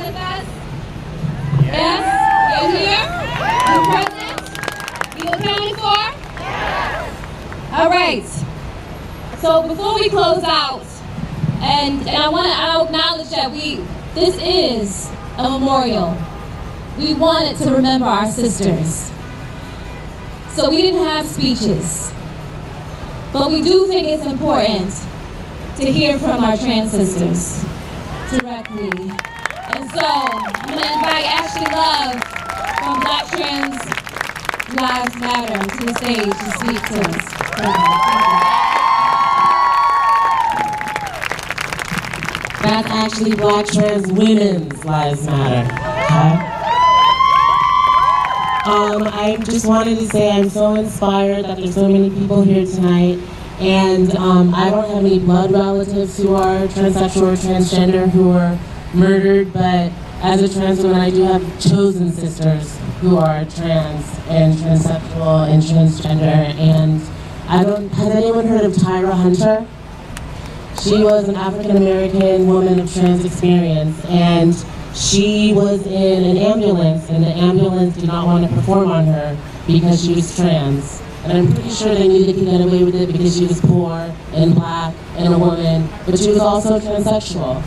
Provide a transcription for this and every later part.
with us? Yes? You're here? You're present? You accounted for? All right. So before we close out, and I'll acknowledge that this is a memorial. We wanted to remember our sisters. So we didn't have speeches. But we do think it's important to hear from our trans sisters directly. And so I'm going to invite Ashley Love from Black Trans Lives Matter to the stage to speak to us. That's actually Black Trans Women's Lives Matter. Okay? I just wanted to say I'm so inspired that there's so many people here tonight. And I don't have any blood relatives who are transsexual or transgender who were murdered, but as a trans woman, I do have chosen sisters who are trans and transsexual and transgender. And has anyone heard of Tyra Hunter? She was an African-American woman of trans experience, and she was in an ambulance, and the ambulance did not want to perform on her because she was trans. And I'm pretty sure they knew they could get away with it because she was poor and black and a woman, but she was also transsexual.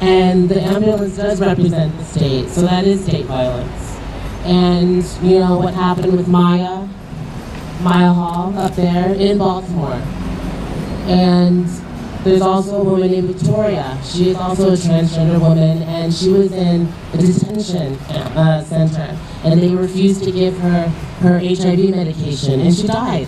And the ambulance does represent the state, so that is state violence. And you know what happened with Maya Hall up there in Baltimore. And there's also a woman named Victoria. She is also a transgender woman, and she was in a detention center, and they refused to give her HIV medication, and she died.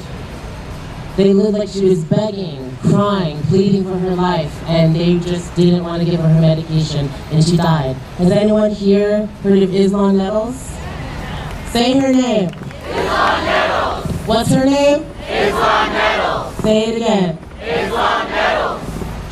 They lived like she was begging, crying, pleading for her life, and they just didn't want to give her medication, and she died. Has anyone here heard of Islam Nettles? Say her name. Islam Nettles. What's her name? Islam Nettles. Say it again. Islam Nettles.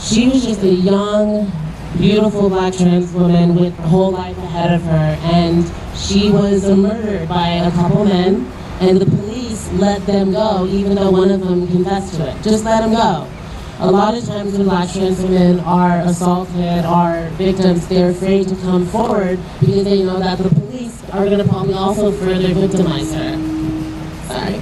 She was just a young, beautiful Black trans woman with her whole life ahead of her, and she was murdered by a couple men, and the police let them go, even though one of them confessed to it. Just let them go. A lot of times when Black trans women are assaulted, are victims, they're afraid to come forward because they know that the police are going to probably also further victimize her. Sorry.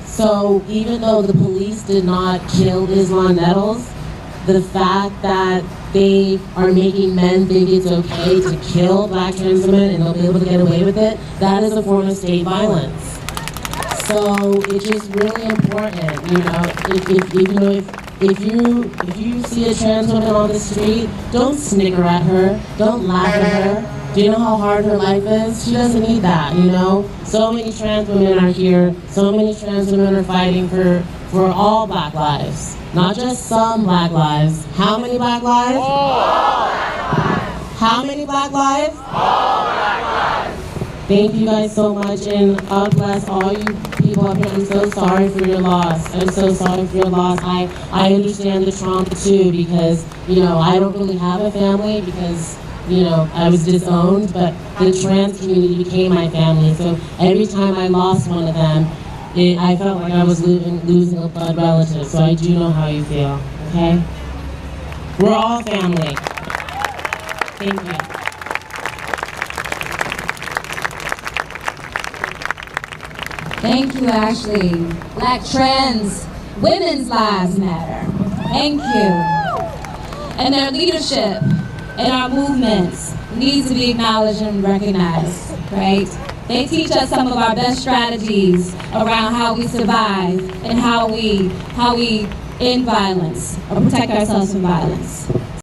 So even though the police did not kill Islam Nettles, the fact that they are making men think it's okay to kill Black trans women and they'll be able to get away with it, that is a form of state violence. So it's just really important, you know, if you see a trans woman on the street, don't snicker at her, don't laugh at her. Do you know how hard her life is? She doesn't need that, you know? So many trans women are here. So many trans women are fighting for all Black lives. Not just some Black lives. How many Black lives? All Black lives. How many Black lives? All Black lives. Thank you guys so much, and God bless all you people up here. I'm so sorry for your loss. I'm so sorry for your loss. I understand the trauma too, because, you know, I don't really have a family because, you know, I was disowned, but the trans community became my family. So every time I lost one of them, I felt like I was losing a blood relative. So I do know how you feel, okay? We're all family. Thank you. Thank you, Ashley. Black Trans Women's Lives Matter. Thank you. And their leadership and our movements needs to be acknowledged and recognized, right? They teach us some of our best strategies around how we survive and how we end violence or protect ourselves from violence.